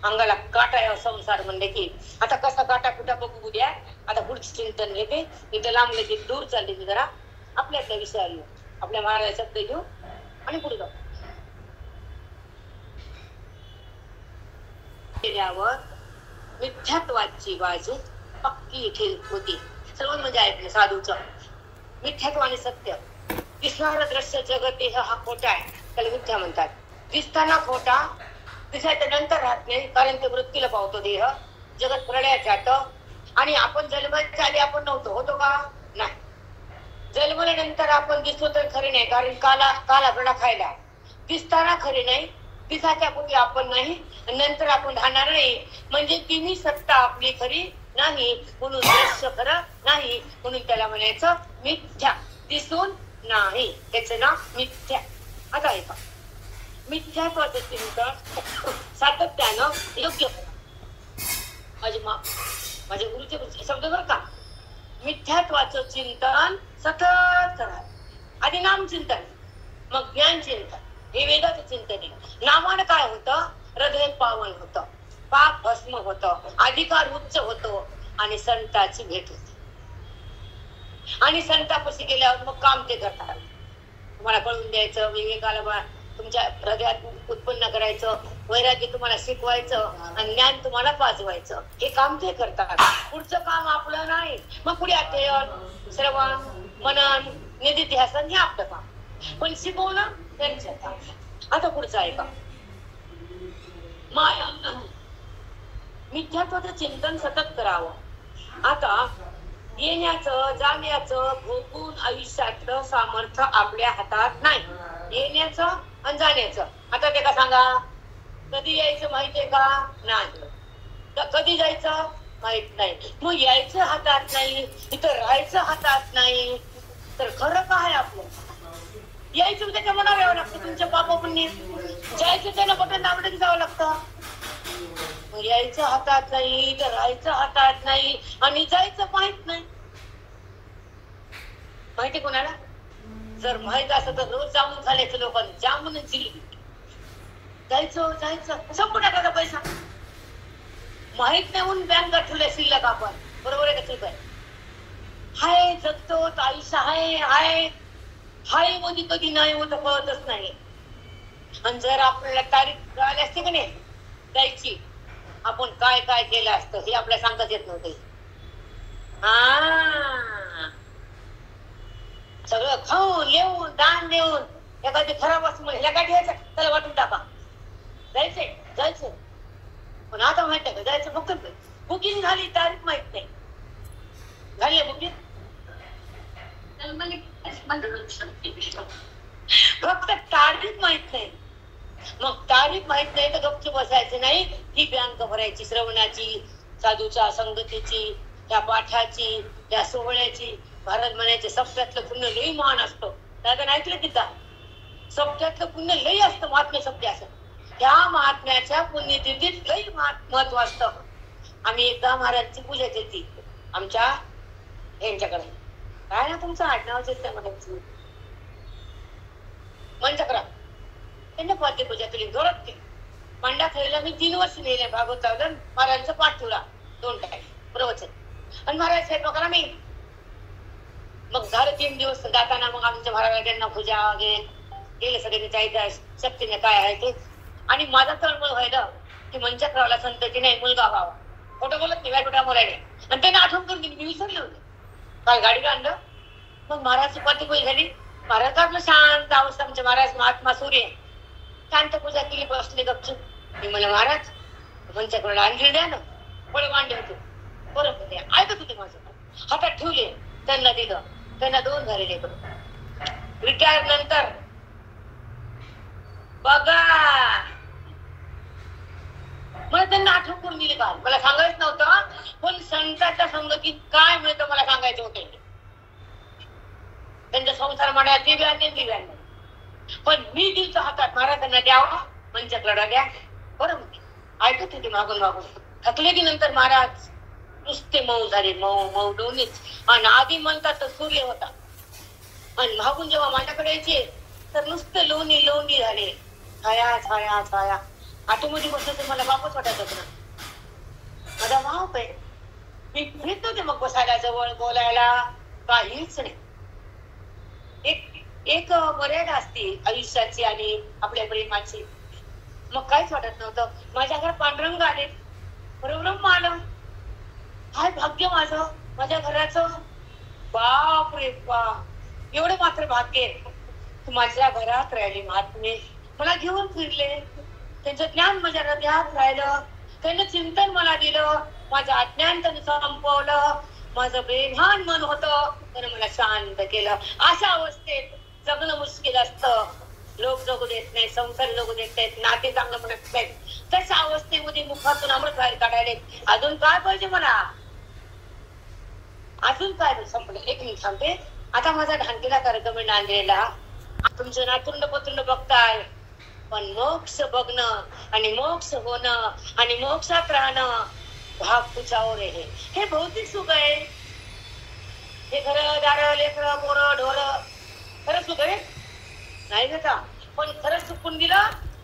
अंगाला काटा या संसार म्हणले की आता कसा काटा कुठा बघू द्या. आता पुढची चिंतन घेते, इथं लांबले की दूर चालली मी जरा आपल्या विषयावर येऊ, आपल्या महाराजा शब्द घेऊ आणि पुढे जाऊ. मिथ्यात्वाची बाजू पक्की इथे होती. सर्व म्हणजे ऐकलं साधूचं. मिथ्यात्व आणि सत्य, दिसणारं दृश्य जगत देह हा खोटा आहे, त्याला मिथ्या म्हणतात. दिसताना खोटा, दिसायच्या नंतर राहत नाही, कारण ते वृत्तीला पावतो देह. जगत प्रलयात जातं, आणि आपण जन्माच्या आधी आपण नव्हतो, होतो का नाही. जन्मल्यानंतर आपण दिसतो तर खरे नाही, कारण काला गडा खायला. दिसताना खरे नाही, दिसाच्या पूर्वी आपण नाही, नंतर आपण राहणार नाही. म्हणजे तिन्ही सत्ता आपली खरी नाही, म्हणून दृश्य खरं नाही, म्हणून त्याला म्हणायचं मिथ्या. दिसून नाही, त्याचं नाव मिथ्या. आता ऐका, मिथ्यात्वाचं चिंतन सातत्यानं योग्य माझ्या गुरुचे शब्द बर का. मिथ्यात्वाचं चिंतन सतत करा. आधी नाम चिंतन, मग ज्ञान चिंतन, हे वेदाचं चिंतन आहे. नामानं काय होतं, हृदय पावन होतं, पाप भस्म होतं, अधिकार उच्च होतो, आणि संताची भेट होते. आणि संतापाशी गेल्यावर मग काम ते करतात. तुम्हाला कळून द्यायचं, विवेकाला तुमच्या हृदयात उत्पन्न करायचं, वैराग्य तुम्हाला शिकवायचं, आणि ज्ञान तुम्हाला पाजवायचं, हे काम ते करतात. पुढचं काम आपलं नाही. मग पुढे अध्ययन, श्रवण, मनन, निधिध्यासन हे आपलं काम, पण शिकवणं त्यांचं काम. आता पुढचं ऐका, माया मिथ्यात्वाचं चिंतन सतत करावं. आता येण्याचं जाण्याचं भोगून आयुष्यातलं सामर्थ्य आपल्या हातात नाही. येण्याचं आणि जाण्याचं आता ते का सांगा, कधी यायचं माहितीये का नाही, कधी जायचं माहित नाही. मग यायचं हातात नाही, इथं राहायचं हातात नाही, तर खरं काय आपलं. यायचं त्याच्या मनावर यावं लागतं, तुमच्या पापा पुण्य. जायचं त्याला बटन दाबलं की जावं लागतं. मग यायचं हातात नाही, तर राहायचं हातात नाही, आणि जायचं माहित नाही. माहिती कोणाला, जर माहित असं तर रोज जामून खाल्याचं लोकांनी जामून जिली. जायचं संपूर्ण टाकायचा पैसा माहित नाही म्हणून बँकात ठेवल्या शिल्लक आपण. बरोबर आहे का चूक आहे. हाय जगतो आयुष्य हाय मध्ये कधी नाही होत कळतच नाही. आणि जर आपल्याला तारीख कळाली असते का नाही जायची, आपण काय काय केलं असतं हे आपल्याला सांगताच येत नव्हते. सगळं खाऊन लिहून दान देऊन एखादी खराब वस्तू ह्याला काय घ्यायचं, त्याला वाटून टाका. जायचंय पण आता माहित आहे का जायचं फक्त बुकिंग झाली, तारीख माहित नाही झाली बुकिंग, फक्त तारीख माहित नाही. मग तारीख माहित नाही तर गपचूप बसायचं नाही. ही बँक भरायची, श्रवणाची, साधूच्या संगतीची, त्या पाठाची, त्या सोहळ्याची. महाराज म्हणायचे सप्त्यातलं पुण्य लई महान असतं. त्याला ऐकलं तिथं सप्त्यातलं पुण्य लई असतं, महात्म्य सप्ते असं. त्या महात्म्याच्या पुण्यतिथीत लई महत्व असतं. आम्ही एकदा महाराजची पूजा केली आमच्या यांच्याकडे, काय ना तुमचं आडनावच येत म्हणायचं मनचक्रा, त्यांना पाद्य पूजा केली, जोरात केली. मांडा खेळला मी 3 वर्ष नेले भागवत चावलं. महाराजांचा पाठ ठेवला 2 टाइम प्रवचन, आणि महाराज स्वयंपाकाला मी. मग झालं 3 दिवस जाताना मग आमच्या महाराजांना पूजा वगैरे केले सगळे, चाहिदा शक्तीने काय आहे ते. आणि माझा तळमळ व्हायला की मंचक्रावला संतती नाही मुलगा व्हावा. खोटं बोलत नाही बेटा मोराडे. आणि त्यांना आठवण करून दिली. मी विसरले होते. काय गाडीला आणलं. मग महाराज उपाधी होई झाली. महाराज आपलं शांत अवस्था. म्हणजे महाराज महात्मा सूर्य शांत पूजा केली. बसले गपचूप. मी म्हणलं महाराज मंचक्रावला अंजीर द्या ना. फळे मांडले होते. बरोबर द्या. ऐकत होते माझं. हातात ठेवले. त्यांना दिलं. त्यांना 2 झालेले. रिटायर नंतर बघा मला त्यांना आठवण करून दिली. का मला सांगायचं नव्हतं. पण संतांच्या संगतीत काय मिळतं मला सांगायचं होते. त्यांचा संसार म्हणा दिव्याने पण मी दिलतो हातात. महाराजांना द्यावा मंचक्रावला द्या. बरोबर ऐकत होते मागून मागून. थकले की नंतर महाराज नुसते मऊ झाले. मऊ मऊ दोन्हीच. आणि आधी म्हणतात तर सूर्य होता. आणि मागून जेव्हा माझ्याकडे यायचे तर नुसते लोणी लोणी झाले. छाया छाया छाया. आतमध्ये बसलं तर मला बापच वाटत होत ना. माझा बाप आहे. मी घेत नव्हते मग बसायला जवळ बोलायला काहीच नाही. एक मर्यादा असते आयुष्याची आणि आपल्या प्रेमाची. मग काहीच वाटत नव्हतं. माझ्या घरात पांडुरंग आले. परब्रह्म आलं. काय भाग्य माझं माझ्या घराचं. बाप रे बाप. एवढं मात्र भाग्य माझ्या घरात राहिले महात्मे. मला घेऊन फिरले. त्यांचं ज्ञान माझ्या हृदयात राहिलं. त्यांनी चिंतन मला दिलं. माझं अज्ञान त्यांनी संपवलं. माझं बेभान मन होतं. त्यानं मला शांत केलं. अशा अवस्थेत जगणं मुश्किल असतं. लोक जगू देत नाही. संसार जगू देत नाहीत. नाते चांगलं म्हणत नाहीत. तशा अवस्थेमध्ये मुखातून अमृत बाहेर काढायला अजून काय पाहिजे मला. अजून काय संपलं. एक मिनिट सांगते. आता माझा ढांकीला कार्यक्रम आहे नांदेडला. तुमचं नातुंड पतुंड बघताय. पण मोक्ष बघणं आणि मोक्ष होणं आणि मोक्षात राहणं भाग तुझ्यावर आहे. हे भौतिक सुख आहे. हे घर दार लेकर पोरं ढोर खरंच सुख आहे नाही घेता. पण खरंच चुकून दिलं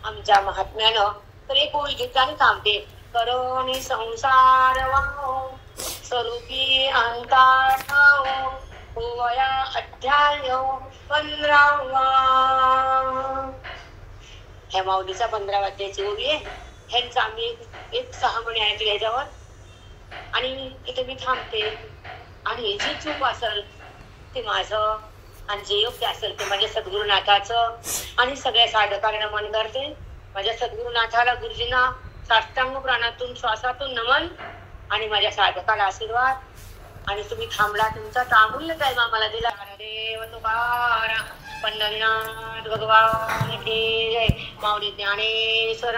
आमच्या महात्म्यानं तर एक ओळी घेतला आणि थांबते. करोनी संसार वाहो स्वरूपी अंकार होवया अध्याय 15वा. ह्या माऊलीचा 15वा अध्यायाची ओळी आहे. ह्यांचा आम्ही एक 6 महिने ऐकले ह्याच्यावर. आणि इथे मी थांबते. आणि जी चूक असेल ते माझं आणि जे योग्य असेल ते माझ्या सद्गुरुनाथाचं आणि सगळ्या साधकांना नमन करते. माझ्या सद्गुरुनाथाला गुरुजींना साष्टांग प्राणातून श्वासातून नमन आणि माझ्या साधकाला आशीर्वाद. आणि तुम्ही थांबला. तुमचा अमूल्य टाइम आम्हाला दिला. देव तुकाराम पंढरीनाथ भगवान की जय. माऊली ज्ञानेश्वर